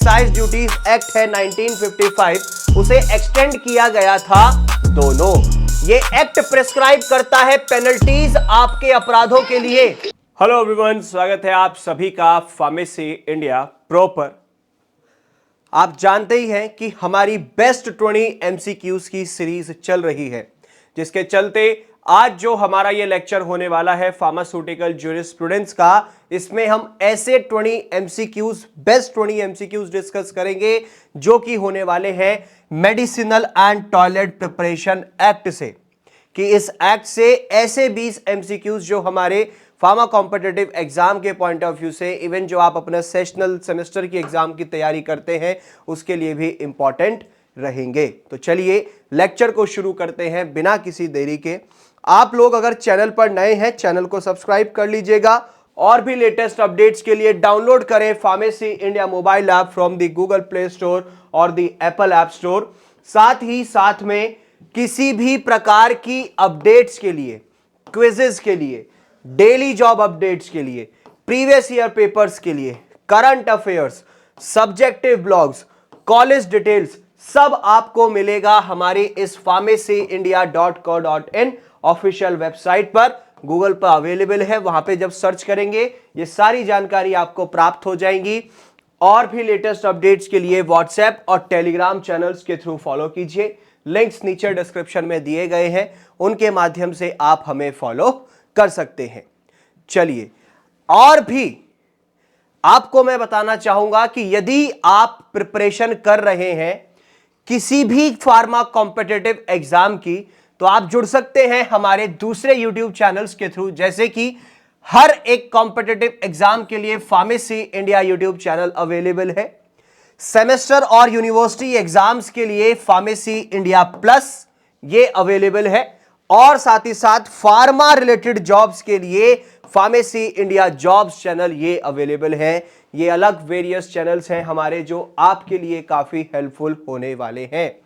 Excise duties act है 1955, उसे extend किया गया था दोनों। ये एक्ट प्रिस्क्राइब करता है पेनल्टीज आपके अपराधों के लिए। हेलो एवरीवन, स्वागत है आप सभी का फार्मेसी इंडिया प्रो पर। आप जानते ही हैं कि हमारी बेस्ट 20 एमसीक्यूज की सीरीज चल रही है, जिसके चलते आज जो हमारा ये लेक्चर होने वाला है फार्मास्यूटिकल ज्यूरिस्प्रूडेंस का, इसमें हम ऐसे 20 एमसीक्यूज, बेस्ट 20 एमसीक्यूज डिस्कस करेंगे जो कि होने वाले हैं medicinal and toilet preparation act से। कि इस एक्ट से ऐसे 20 एमसीक्यूज जो हमारे फार्मा कॉम्पिटिटिव एग्जाम के पॉइंट ऑफ व्यू से, इवन जो आप अपना सेशनल सेमेस्टर की एग्जाम की तैयारी करते हैं उसके लिए भी इंपॉर्टेंट रहेंगे। तो चलिए लेक्चर को शुरू करते हैं बिना किसी देरी के। आप लोग अगर चैनल पर नए हैं, चैनल को सब्सक्राइब कर लीजिएगा और भी लेटेस्ट अपडेट्स के लिए डाउनलोड करें pharmacy India mobile app from the Google play store और द एप्पल ऐप स्टोर। साथ ही साथ में किसी भी प्रकार की अपडेट्स के लिए, क्विजेस के लिए, डेली जॉब अपडेट्स के लिए, प्रीवियस ईयर पेपर्स के लिए, current affairs, subjective blogs, college details, सब आपको मिलेगा हमारी इस pharmacyindia.co.in ऑफिशियल वेबसाइट पर। गूगल पर अवेलेबल है, वहां पे जब सर्च करेंगे ये सारी जानकारी आपको प्राप्त हो जाएंगी। और भी लेटेस्ट अपडेट्स के लिए व्हाट्सएप और टेलीग्राम चैनल्स के थ्रू फॉलो कीजिए। लिंक्स नीचे डिस्क्रिप्शन में दिए गए हैं, उनके माध्यम से आप हमें फॉलो कर सकते हैं। चलिए, और भी आपको मैं बताना चाहूंगा कि यदि आप प्रिपरेशन कर रहे हैं किसी भी फार्मा कॉम्पिटिटिव एग्जाम की, तो आप जुड़ सकते हैं हमारे दूसरे यूट्यूब चैनल्स के थ्रू। जैसे कि हर एक कॉम्पिटिटिव एग्जाम के लिए pharmacy India YouTube channel available है। सेमेस्टर और यूनिवर्सिटी एग्जाम्स के लिए फार्मेसी इंडिया प्लस ये अवेलेबल है। और साथ ही साथ फार्मा रिलेटेड जॉब्स के लिए फार्मेसी इंडिया जॉब्स चैनल ये अवेलेबल है। ये अलग वेरियस चैनल्स हैं हमारे जो आपके लिए काफी हेल्पफुल होने वाले हैं।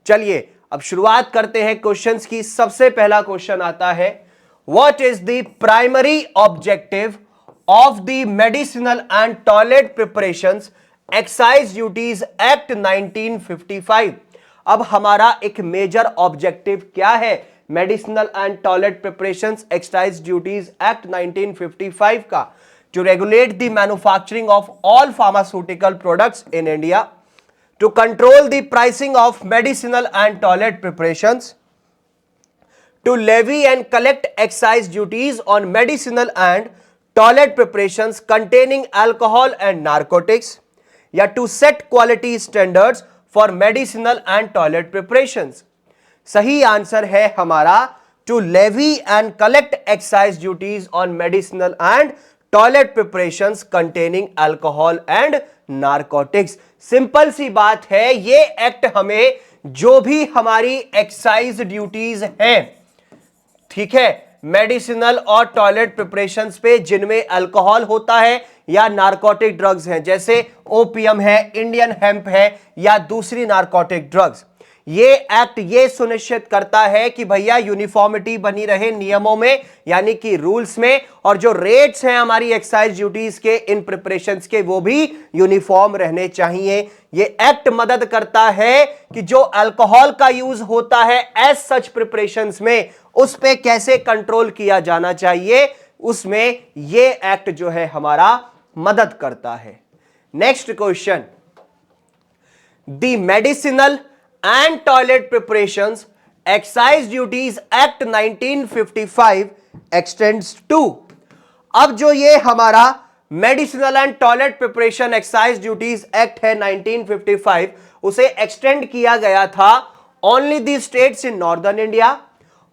चलिए अब शुरुआत करते हैं क्वेश्चंस की। सबसे पहला क्वेश्चन आता है, what is the primary objective of the medicinal and toilet preparations excise duties act 1955। अब हमारा एक मेजर ऑब्जेक्टिव क्या है medicinal and toilet preparations excise duties act 1955 का? To regulate the manufacturing of all pharmaceutical products in India, to control the pricing of medicinal and toilet preparations, to levy and collect excise duties on medicinal and toilet preparations containing alcohol and narcotics, या to set quality standards for medicinal and toilet preparations। सही answer है हमारा to levy and collect excise duties on medicinal and toilet preparations containing alcohol and narcotics. Simple सी बात है, ये act हमें जो भी हमारी एक्साइज ड्यूटीज हैं, ठीक है, मेडिसिनल और टॉयलेट प्रिपरेशंस पे जिनमें अल्कोहल होता है या नारकोटिक ड्रग्स हैं, जैसे ओपियम है, इंडियन हेम्प है या दूसरी नारकोटिक ड्रग्स, ये एक्ट ये सुनिश्चित करता है कि भैया यूनिफॉर्मिटी बनी रहे नियमों में, यानी कि रूल्स में, और जो रेट्स हैं हमारी एक्साइज ड्यूटीज के इन प्रिपरेशंस के वो भी यूनिफॉर्म रहने चाहिए। ये एक्ट मदद करता है कि जो अल्कोहल का यूज होता है एज सच प्रिपरेशंस में, उस पे कैसे कंट्रोल किया जाना चाहिए, उसमें ये एक्ट जो है हमारा मदद करता है। Next question, the medicinal and toilet preparations excise duties act 1955 extends to। अब जो ये हमारा medicinal and toilet preparation excise duties act है 1955, उसे एक्सटेंड किया गया था only the states in northern India,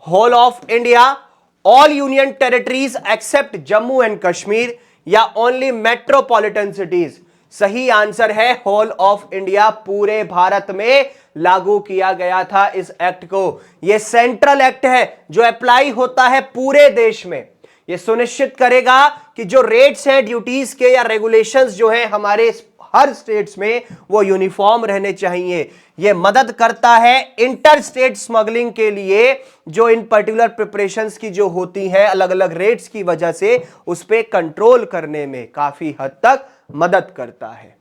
whole of India, all union territories except Jammu and Kashmir, या ओनली मेट्रोपॉलिटन सिटीज। सही आंसर है होल ऑफ इंडिया, पूरे भारत में लागू किया गया था इस एक्ट को। यह सेंट्रल एक्ट है जो अप्लाई होता है पूरे देश में। यह सुनिश्चित करेगा कि जो रेट्स हैं ड्यूटीज के या रेगुलेशंस जो हैं हमारे हर स्टेट्स में वो यूनिफॉर्म रहने चाहिए। यह मदद करता है इंटर स्टेट स्मगलिंग के लिए, जो इन पर्टिकुलर प्रिपरेशंस की जो होती हैं अलग अलग रेट्स की वजह से उस पर कंट्रोल करने में काफी हद तक मदद करता है।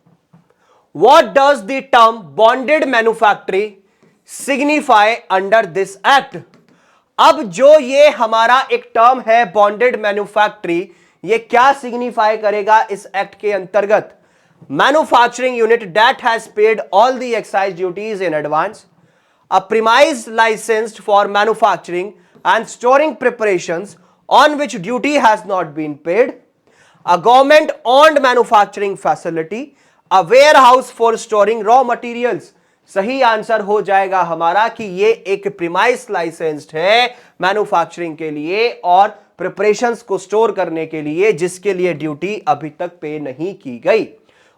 What does the term bonded manufacturing signify under this act? अब जो ये हमारा एक टर्म है बॉन्डेड मैन्युफैक्चरिंग, ये क्या सिग्निफाई करेगा इस एक्ट के अंतर्गत? Manufacturing unit that has paid all the excise duties in advance, a premise licensed for manufacturing and storing preparations on which duty has not been paid, a government owned manufacturing facility, a warehouse for storing raw materials. सही answer हो जाएगा हमारा कि ये एक premise licensed है manufacturing के लिए और प्रिपरेशंस को स्टोर करने के लिए, जिसके लिए ड्यूटी अभी तक पे नहीं की गई।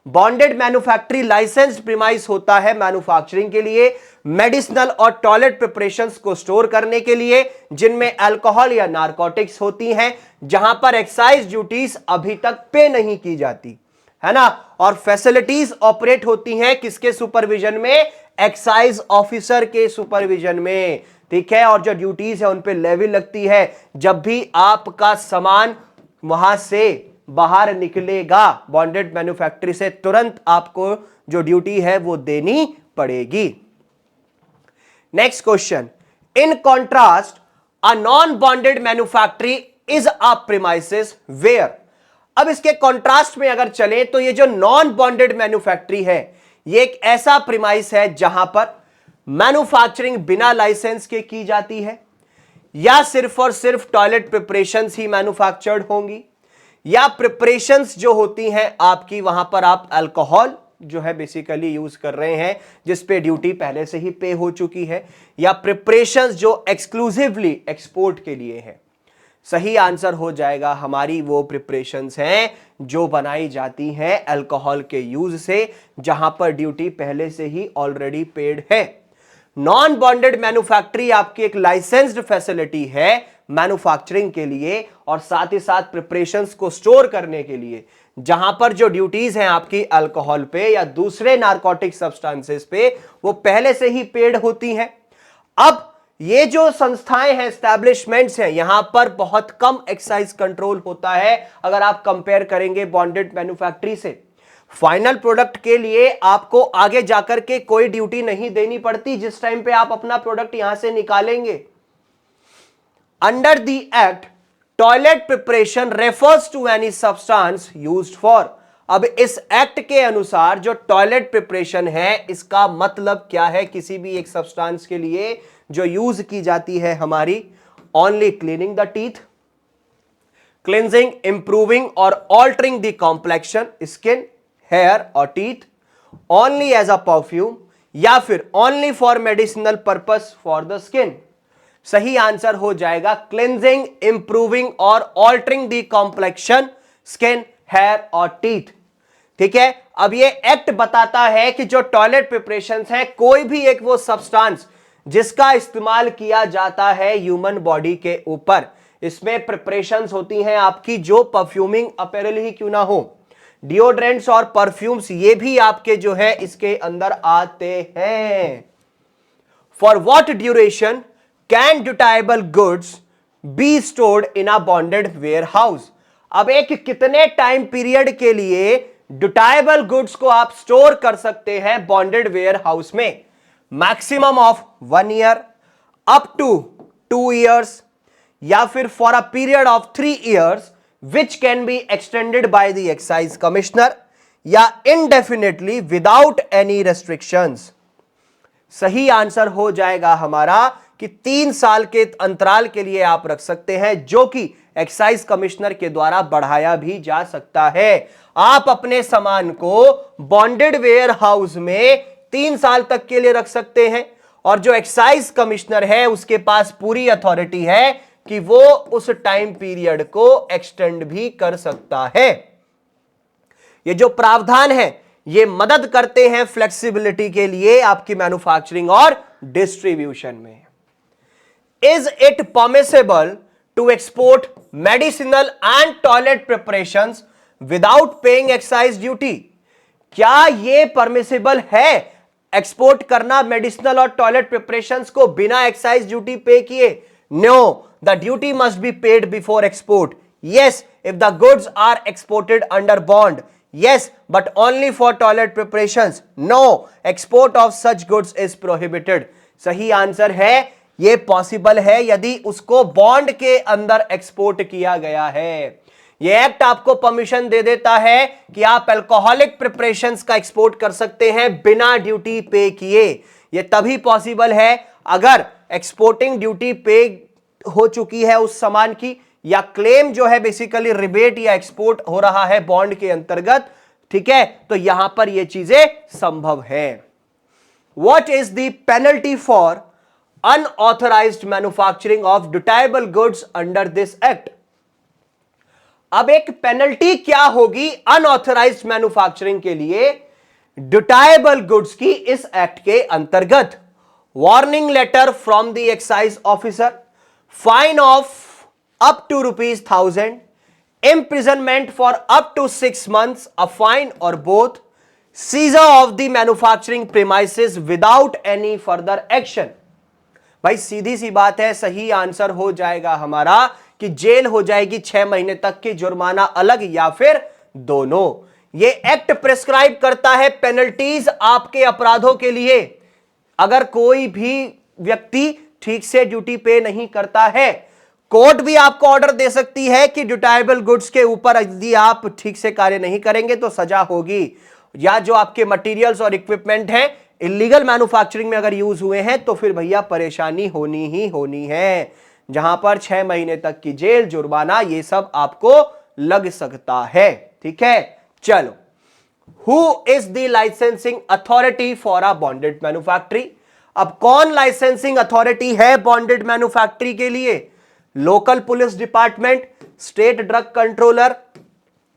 बॉन्डेड मैन्युफैक्चरिंग लाइसेंस्ड प्रीमाइस होता है मैन्युफैक्चरिंग के लिए, मेडिसिनल और टॉयलेट प्रिपरेशंस को स्टोर करने के लिए, जिनमें अल्कोहल या नारकोटिक्स होती हैं, जहां पर एक्साइज ड्यूटीज अभी तक पे नहीं की जाती है ना। और फैसिलिटीज ऑपरेट होती हैं किसके सुपरविजन में? एक्साइज ऑफिसर के सुपरविजन में, ठीक है। और जो ड्यूटीज है उन पे लेवी लगती है जब भी आपका सामान वहां से बाहर निकलेगा बॉन्डेड मैन्युफैक्चरिंग से, तुरंत आपको जो ड्यूटी है वो देनी पड़ेगी। Next question, in contrast a non bonded manufacturing is a premises where. अब इसके कॉन्ट्रास्ट में अगर चलें तो ये जो नॉन बॉन्डेड मैन्युफैक्चरिंग है ये एक ऐसा प्रीमाइस है जहां पर मैन्युफैक्चरिंग बिना लाइसेंस के की जाती है, या सिर्फ और सिर्फ टॉयलेट प्रिपरेशंस ही मैन्युफैक्चर्ड होंगी, या प्रिपरेशंस जो होती हैं आपकी वहां पर आप अल्कोहल जो है बेसिकली यूज कर रहे हैं जिस पे ड्यूटी पहले से ही पे हो चुकी है, या प्रिपरेशंस जो एक्सक्लूसिवली एक्सपोर्ट के लिए है। सही आंसर हो जाएगा हमारी वो प्रिपरेशंस हैं जो बनाई जाती हैं अल्कोहल के यूज से, जहां पर ड्यूटी पहले से ही ऑलरेडी पेड है। नॉन बॉन्डेड मैन्युफैक्चरिंग आपकी एक लाइसेंस्ड फैसिलिटी है मैन्युफैक्चरिंग के लिए और साथ ही साथ प्रिपरेशंस को स्टोर करने के लिए, जहां पर जो ड्यूटीज हैं आपकी अल्कोहल पे या दूसरे नारकोटिक सब्सटेंसेस पे वो पहले से ही पेड होती हैं। अब ये जो संस्थाएं हैं, एस्टैब्लिशमेंट्स हैं, यहां पर बहुत कम एक्साइज कंट्रोल होता है अगर आप कंपेयर करेंगे बॉन्डेड मैन्युफैक्चरिंग से। फाइनल प्रोडक्ट के लिए आपको आगे जाकर के कोई ड्यूटी नहीं देनी पड़ती जिस टाइम पे आप अपना प्रोडक्ट यहां से निकालेंगे। Under the act toilet preparation refers to any substance used for. अब इस एक्ट के अनुसार जो टॉयलेट प्रिपरेशन है इसका मतलब क्या है? किसी भी एक सब्सटेंस के लिए जो यूज की जाती है हमारी, only cleaning the teeth, cleansing, improving और altering the complexion, skin, hair और teeth, only as a perfume, या फिर only for medicinal purpose for the skin. सही आंसर हो जाएगा क्लिनजिंग, इंप्रूविंग और altering the complexion, skin, hair और teeth. ठीक है। अब ये एक्ट बताता है कि जो टॉयलेट प्रिपरेशंस है, कोई भी एक वो सब्सटेंस जिसका इस्तेमाल किया जाता है ह्यूमन बॉडी के ऊपर, इसमें प्रिपरेशंस होती हैं आपकी जो परफ्यूमिंग अपैरल ही क्यों ना हो, डिओड्रेंट्स और परफ्यूम्स ये भी आपके जो है इसके अंदर आते हैं। For what duration can dutiable goods be stored in a bonded warehouse. अब एक कितने टाइम पीरियड के लिए ड्यूटाइबल गुड्स को आप स्टोर कर सकते हैं बॉन्डेड वेयर हाउस में? Maximum of 1 year, up to 2 years, या फिर for a period of 3 years which can be extended by the excise commissioner, या इनडेफिनेटली विदाउट एनी रेस्ट्रिक्शंस। सही आंसर हो जाएगा हमारा कि 3 साल के अंतराल के लिए आप रख सकते हैं, जो कि एक्साइज कमिश्नर के द्वारा बढ़ाया भी जा सकता है। आप अपने सामान को बॉन्डेड वेयर हाउस में 3 साल तक के लिए रख सकते हैं और जो एक्साइज कमिश्नर है उसके पास पूरी अथॉरिटी है कि वो उस टाइम पीरियड को एक्सटेंड भी कर सकता है। ये जो प्रावधान है ये मदद करते हैं फ्लेक्सिबिलिटी के लिए आपकी मैन्युफैक्चरिंग और डिस्ट्रीब्यूशन में। Is it permissible to export medicinal and toilet preparations without paying excise duty? क्या ये परमिसेबल है एक्सपोर्ट करना मेडिसिनल और टॉयलेट प्रिपरेशंस को बिना एक्साइज ड्यूटी पे किए? No, the duty must be paid before export. Yes, if the goods are exported under bond. Yes, but only for toilet preparations. No, export of such goods is prohibited. सही answer है ये possible है यदि उसको bond के अंदर export किया गया है। ये एक्ट आपको परमिशन दे देता है कि आप अल्कोहलिक प्रिपरेशंस का एक्सपोर्ट कर सकते हैं बिना ड्यूटी पे किए। ये तभी पॉसिबल है अगर एक्सपोर्टिंग ड्यूटी पे हो चुकी है उस सामान की, या क्लेम जो है बेसिकली रिबेट या एक्सपोर्ट हो रहा है बॉन्ड के अंतर्गत, ठीक है, तो यहां पर ये चीजें संभव है। What is the penalty for unauthorised manufacturing of durable goods under this act? अब एक पेनल्टी क्या होगी अनऑथराइज्ड मैन्युफैक्चरिंग के लिए ड्यूरेबल गुड्स की इस एक्ट के अंतर्गत? Warning letter from the excise officer, fine of up to ₹1,000, imprisonment for up to 6 months, a fine or both, seizure of the manufacturing premises without any further action। भाई सीधी सी बात है, सही answer हो जाएगा हमारा कि जेल हो जाएगी 6 महीने तक की, जुर्माना अलग या फिर दोनों। ये एक्ट प्रिस्क्राइब करता है पेनल्टीज आपके अपराधों के लिए अगर कोई भी व्यक्ति ठीक से ड्यूटी पे नहीं करता है। कोर्ट भी आपको ऑर्डर दे सकती है कि ड्यूरेबल गुड्स के ऊपर यदि आप ठीक से कार्य नहीं करेंगे तो सजा होगी, या जो आपके मटेरियल्स और इक्विपमेंट हैं इलीगल मैन्युफैक्चरिंग में अगर यूज हुए हैं तो फिर भैया परेशानी होनी ही होनी है, जहां पर 6 महीने तक की जेल, जुर्माना, ये सब आपको लग सकता है। ठीक है, चलो, who is the licensing authority for a bonded manufactory? अब कौन लाइसेंसिंग अथॉरिटी है बॉन्डेड मैन्युफैक्चरी के लिए? Local police department, state drug controller,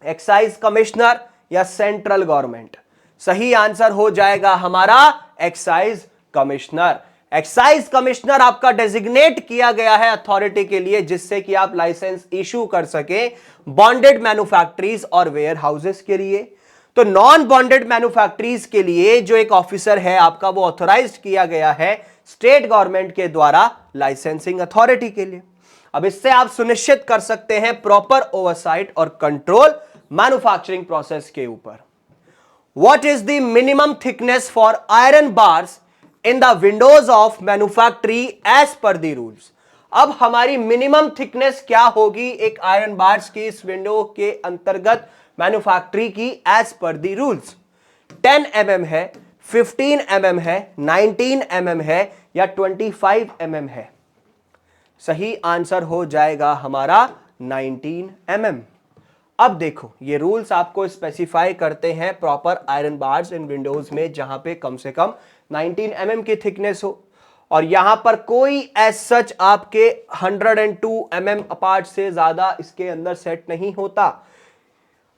excise commissioner या सेंट्रल गवर्नमेंट? सही आंसर हो जाएगा हमारा एक्साइज कमिश्नर। एक्साइज कमिश्नर आपका डेजिग्नेट किया गया है अथॉरिटी के लिए जिससे कि आप लाइसेंस इशू कर सके बॉन्डेड मैन्युफैक्चरीज और वेयर हाउसेस के लिए। तो नॉन बॉन्डेड मैन्युफैक्चरीज के लिए जो एक ऑफिसर है आपका वो ऑथराइज्ड किया गया है स्टेट गवर्नमेंट के द्वारा लाइसेंसिंग अथॉरिटी के लिए। अब इससे आप सुनिश्चित कर सकते हैं प्रॉपर ओवरसाइट और कंट्रोल मैन्युफैक्चरिंग प्रोसेस के ऊपर। What is the minimum thickness for iron bars in the windows of manufactory as per the rules? अब हमारी मिनिमम थिकनेस क्या होगी एक आयरन बार्स की इस विंडो के अंतर्गत मैन्युफैक्चरी की as per the rules? 10 mm है, 15 mm है, 19 mm है या 25 mm है? सही आंसर हो जाएगा हमारा 19 mm। अब देखो, ये रूल्स आपको स्पेसिफाई करते हैं प्रॉपर आयरन बार्स इन विंडोज में जहां पे कम से कम 19 mm की थिकनेस हो, और यहां पर कोई एज सच आपके 102 mm अपार्ट से ज्यादा इसके अंदर सेट नहीं होता।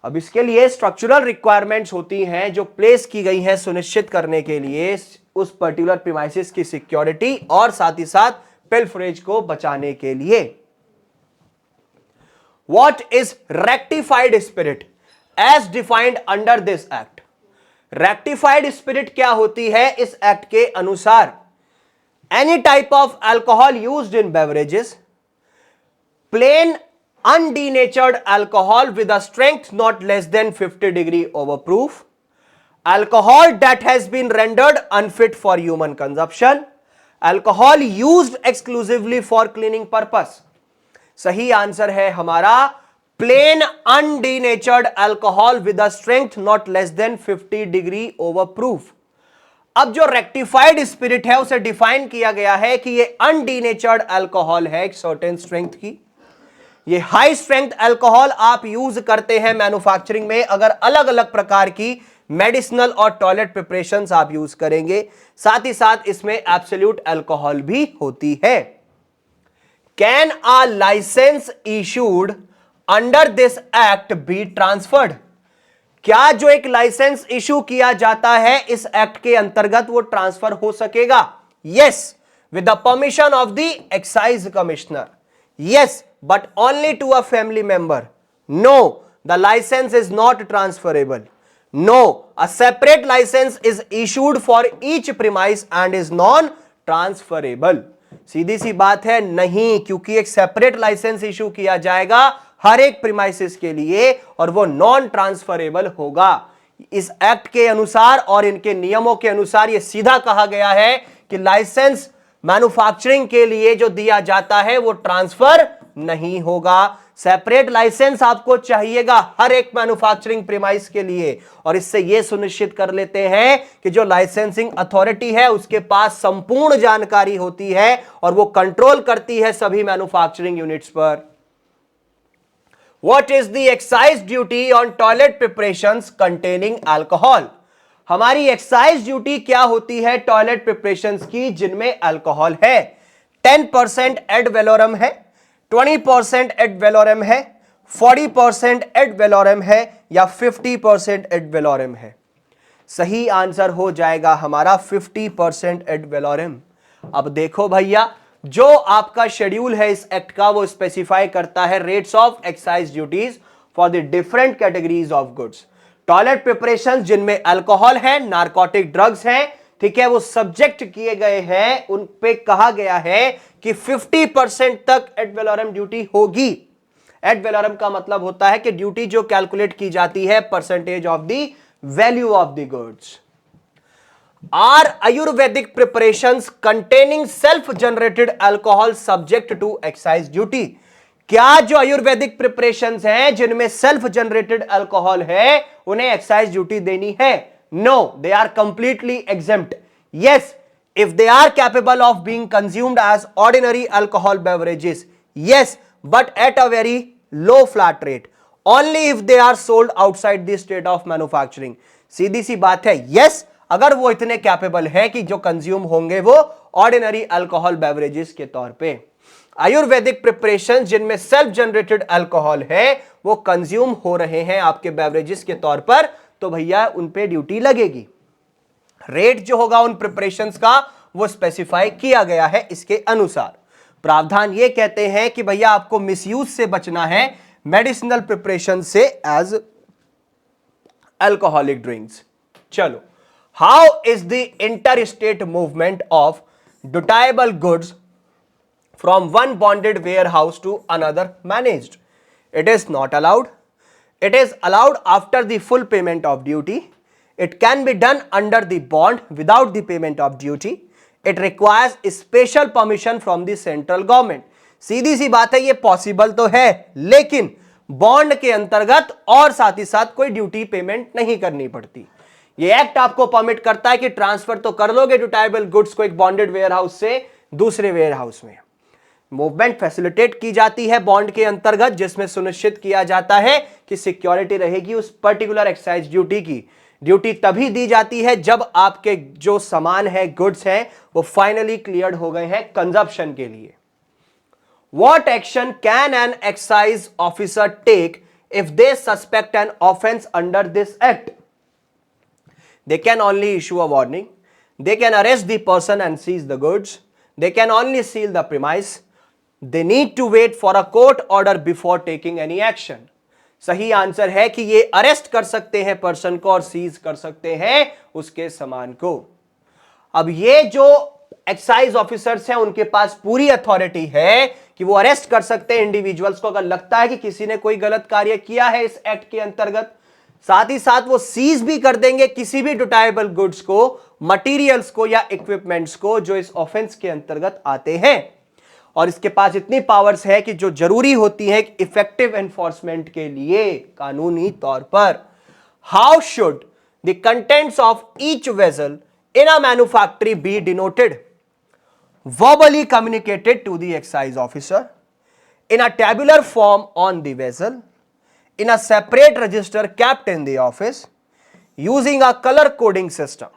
अब इसके लिए स्ट्रक्चरल रिक्वायरमेंट्स होती हैं जो प्लेस की गई हैं सुनिश्चित करने के लिए उस पर्टिकुलर प्रीमाइसेस की सिक्योरिटी और साथ ही साथ पिल्फरेज को बचाने के लिए। What is rectified spirit as defined under this act? Rectified spirit क्या होती है इस एक्ट के अनुसार? Any type of alcohol used in beverages, plain undenatured alcohol with a strength not less than 50 degree overproof, alcohol that has been rendered unfit for human consumption, alcohol used exclusively for cleaning purpose? सही answer है हमारा plain undenatured alcohol with a strength not less than 50 degree overproof. अब जो rectified spirit है उसे define किया गया है कि ये अनडीनेचर्ड अल्कोहल है एक सर्टेन स्ट्रेंथ की। ये हाई स्ट्रेंथ अल्कोहल आप यूज करते हैं मैन्युफैक्चरिंग में अगर अलग अलग प्रकार की मेडिसिनल और टॉयलेट प्रिपरेशंस आप यूज करेंगे, साथ ही साथ इसमें एब्सोल्यूट अल्कोहल भी होती है। Can a licence issued under this act be transferred? क्या जो एक लाइसेंस इशू किया जाता है इस एक्ट के अंतर्गत वो ट्रांसफर हो सकेगा? Yes, with the permission of the excise commissioner. Yes, but only to a family member. No, the licence is not transferable. No, a separate license is issued for each premise and is non-transferable। सीधी सी बात है नहीं, क्योंकि एक separate license issue किया जाएगा हर एक premises के लिए, और वो नॉन ट्रांसफरेबल होगा। इस एक्ट के अनुसार और इनके नियमों के अनुसार यह सीधा कहा गया है कि लाइसेंस मैन्युफैक्चरिंग के लिए जो दिया जाता है वो ट्रांसफर नहीं होगा। सेपरेट लाइसेंस आपको चाहिएगा हर एक मैन्युफैक्चरिंग प्रीमाइस के लिए, और इससे यह सुनिश्चित कर लेते हैं कि जो लाइसेंसिंग अथॉरिटी है उसके पास संपूर्ण जानकारी होती है और वो कंट्रोल करती है सभी मैन्युफैक्चरिंग यूनिट्स पर। What is the excise duty on toilet preparations containing alcohol? हमारी एक्साइज ड्यूटी क्या होती है टॉयलेट प्रिपरेशंस की जिनमें अल्कोहल है? 10% एड वेलोरम है, 20% एड वेलोरम है, 40% एड वेलोरम है, या 50% एड वेलोरम है? सही आंसर हो जाएगा हमारा 50% एड वेलोरम। अब देखो भैया, जो आपका शेड्यूल है इस एक्ट का वो स्पेसिफाई करता है rates of excise duties for the different categories of goods. Toilet preparation जिनमें अल्कोहल है, नारकोटिक ड्रग्स हैं, ठीक है, वो सब्जेक्ट किए गए हैं, उन पे कहा गया है कि 50% तक एड वेलोरम ड्यूटी होगी। एड वेलोरम का मतलब होता है कि ड्यूटी जो कैलकुलेट की जाती है percentage of the value of the goods. Are Ayurvedic preparations containing self-generated alcohol subject to excise duty? क्या जो आयुर्वेदिक प्रिपरेशंस हैं जिनमें सेल्फ जनरेटेड अल्कोहल है उन्हें एक्साइज ड्यूटी देनी है? No, they are completely exempt. Yes, if they are capable of being consumed as ordinary alcohol beverages, yes, but at a very low flat rate, only if they are sold outside the state of manufacturing. सीधी सी बात है, yes, अगर वो इतने capable है कि जो कंज्यूम होंगे वो ऑर्डिनरी अल्कोहल बेवरेजेस के तौर पे। आयुर्वेदिक प्रिपरेशन जिनमें सेल्फ जनरेटेड अल्कोहल है वो कंज्यूम हो रहे हैं आपके बेवरेजेस के तौर पर, तो भैया उन पे ड्यूटी लगेगी। रेट जो होगा उन प्रिपरेशंस का वो स्पेसिफाई किया गया है इसके अनुसार। प्रावधान ये कहते हैं कि भैया आपको मिसयूज से बचना है मेडिसिनल प्रिपरेशन से एज अल्कोहलिक ड्रिंक्स। चलो, how is the interstate movement of dutiable goods from one bonded warehouse to another managed? It is not allowed. It is allowed after the full payment of duty. It can be done under the bond without the payment of duty. It requires special permission from the central government. सीधी सी बात है, ये possible तो है लेकिन bond के अंतर्गत और साथ ही साथ कोई ड्यूटी पेमेंट नहीं करनी पड़ती। ये एक्ट आपको परमिट करता है कि ट्रांसफर तो कर लोगे ड्यूटाइबल गुड्स को एक बॉन्डेड वेयरहाउस से दूसरे वेयरहाउस में। मूवमेंट फैसिलिटेट की जाती है बॉन्ड के अंतर्गत, जिसमें सुनिश्चित किया जाता है कि सिक्योरिटी रहेगी उस पर्टिकुलर एक्साइज ड्यूटी की। ड्यूटी तभी दी जाती है जब आपके जो सामान है, गुड्स हैं, वो फाइनली क्लियर्ड हो गए हैं कंजप्शन के लिए। What action can an excise officer take if they suspect an offense under this act? They can only issue a warning. They can arrest the person and seize the goods. They can only seal the premise. They need to wait for a court order before taking any action. सही answer है कि ये arrest कर सकते हैं person को और seize कर सकते हैं उसके सामान को। अब ये जो एक्साइज ऑफिसर्स हैं उनके पास पूरी अथॉरिटी है कि वो अरेस्ट कर सकते हैं इंडिविजुअल्स को अगर लगता है कि किसी ने कोई गलत कार्य किया है इस एक्ट के अंतर्गत। साथ ही साथ वो सीज भी कर देंगे किसी भी ड्यूटाइबल गुड्स को, मटेरियल्स को या इक्विपमेंट्स को जो इस ऑफेंस के अंतर्गत आते हैं। और इसके पास इतनी पावर्स है कि जो जरूरी होती है इफेक्टिव एनफोर्समेंट के लिए कानूनी तौर पर। How should the contents of each vessel in a manufactory be denoted? verbally communicated to the excise officer in a tabular form on the vessel, in a separate register kept in the office, using a color coding system.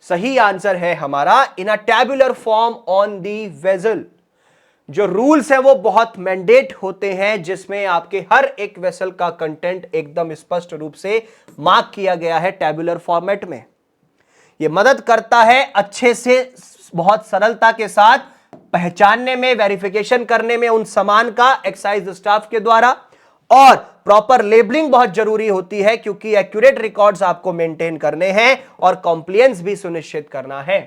सही answer है हमारा in a tabular form on the vessel. जो rules हैं वो बहुत mandate होते हैं जिसमें आपके हर एक वेसल का कंटेंट एकदम स्पष्ट रूप से मार्क किया गया है टैबुलर फॉर्मेट में। यह मदद करता है अच्छे से बहुत सरलता के साथ पहचानने में, वेरिफिकेशन करने में उन सामान का एक्साइज स्टाफ के द्वारा, और प्रॉपर लेबलिंग बहुत जरूरी होती है क्योंकि एक्यूरेट रिकॉर्ड्स आपको मेंटेन करने हैं और कॉम्प्लायंस भी सुनिश्चित करना है।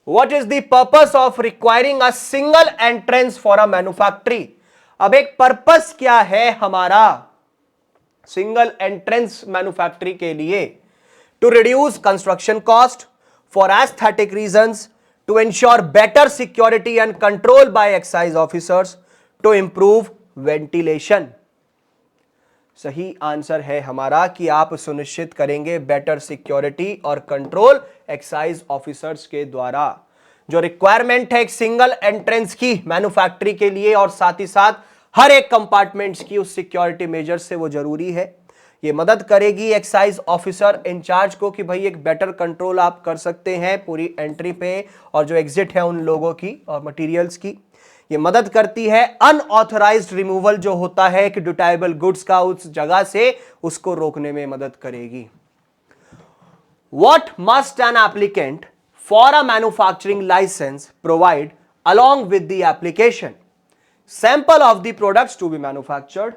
What is the purpose of requiring a single entrance for a manufactory? अब एक पर्पस क्या है हमारा सिंगल एंट्रेंस मैन्युफैक्चरिंग के लिए? To reduce construction cost, for aesthetic reasons, to ensure better security and control by excise officers, to improve ventilation. सही answer है हमारा कि आप सुनिश्चित करेंगे बेटर सिक्योरिटी और कंट्रोल एक्साइज ऑफिसर्स के द्वारा। जो रिक्वायरमेंट है एक सिंगल एंट्रेंस की मैन्युफैक्चरिंग के लिए और साथ ही साथ हर एक कंपार्टमेंट्स की उस सिक्योरिटी मेजर से वो जरूरी है। ये मदद करेगी एक्साइज ऑफिसर इंचार्ज को कि भाई एक बेटर कंट्रोल आप कर सकते हैं पूरी एंट्री पे और जो एग्जिट है उन लोगों की और मटेरियल्स की। ये मदद करती है अनऑथराइज्ड रिमूवल जो होता है कि ड्यूटाइबल गुड्स का उस जगह से, उसको रोकने में मदद करेगी। What must an applicant for a manufacturing license provide along with the application? Sample of the products to be manufactured,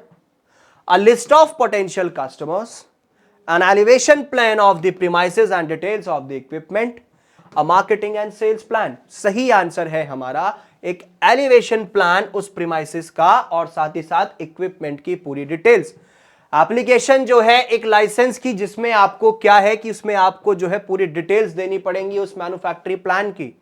a list of potential customers, an elevation plan of the premises and details of the equipment, a marketing and sales plan। सही answer है हमारा एक elevation plan उस premises का और साथ ही साथ equipment की पूरी डिटेल्स। एप्लीकेशन जो है एक लाइसेंस की जिसमें आपको क्या है कि उसमें आपको जो है पूरी डिटेल्स देनी पड़ेंगी उस मैन्युफैक्चरिंग प्लान की।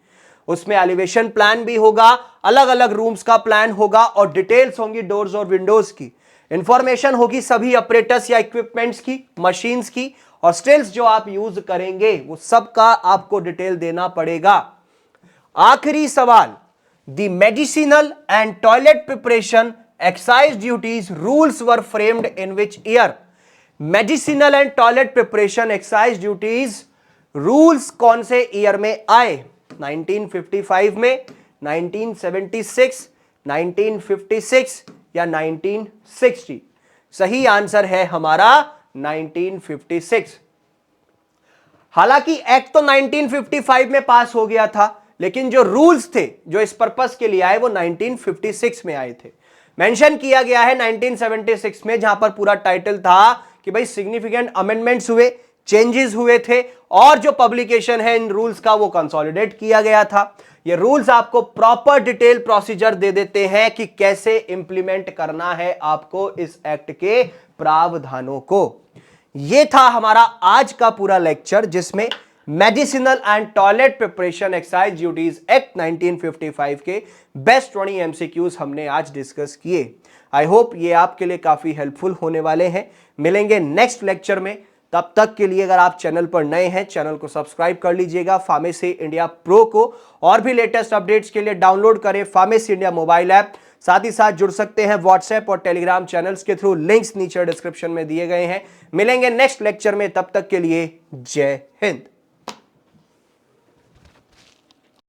उसमें एलिवेशन प्लान भी होगा, अलग अलग रूम्स का प्लान होगा और डिटेल्स होंगी डोर्स और विंडोज की। इंफॉर्मेशन होगी सभी ऑपरेटर्स या इक्विपमेंट्स की, मशीन्स की और स्टिल्स जो आप यूज करेंगे वो सब का आपको डिटेल देना पड़ेगा। आखिरी सवाल, the medicinal and toilet preparation excise duties rules were framed in which year? Medicinal and toilet preparation excise duties rules कौन से ईयर में आए? 1955 में, 1976, 1956 या 1960? सही आंसर है हमारा 1956। हालांकि एक्ट तो 1955 में पास हो गया था लेकिन जो रूल्स थे जो इस पर्पस के लिए आए वो 1956 में आए थे। मेंशन किया गया है 1976 में, जहां पर पूरा टाइटल था कि भाई सिग्निफिकेंट अमेंडमेंट्स हुए, चेंजेस हुए थे और जो पब्लिकेशन है इन रूल्स का वो कंसोलिडेट किया गया था। ये रूल्स आपको प्रॉपर डिटेल प्रोसीजर दे देते हैं कि कैसे इंप्लीमेंट करना है आपको इस एक्ट के प्रावधानों को। ये था हमारा आज का पूरा लेक्चर जिसमें medicinal and toilet preparation excise duties act 1955 के बेस्ट 20 एमसीक्यूज हमने आज डिस्कस किए। आई होप ये आपके लिए काफी हेल्पफुल होने वाले हैं। मिलेंगे नेक्स्ट लेक्चर में, तब तक के लिए अगर आप चैनल पर नए हैं चैनल को सब्सक्राइब कर लीजिएगा फार्मेसी इंडिया प्रो को, और भी लेटेस्ट अपडेट्स के लिए डाउनलोड करें फार्मेसी इंडिया मोबाइल ऐप। साथ ही साथ जुड़ सकते हैं व्हाट्सएप और टेलीग्राम चैनल्स के थ्रू, लिंक्स नीचे डिस्क्रिप्शन में दिए गए हैं। मिलेंगे नेक्स्ट लेक्चर में, तब तक के लिए जय हिंद।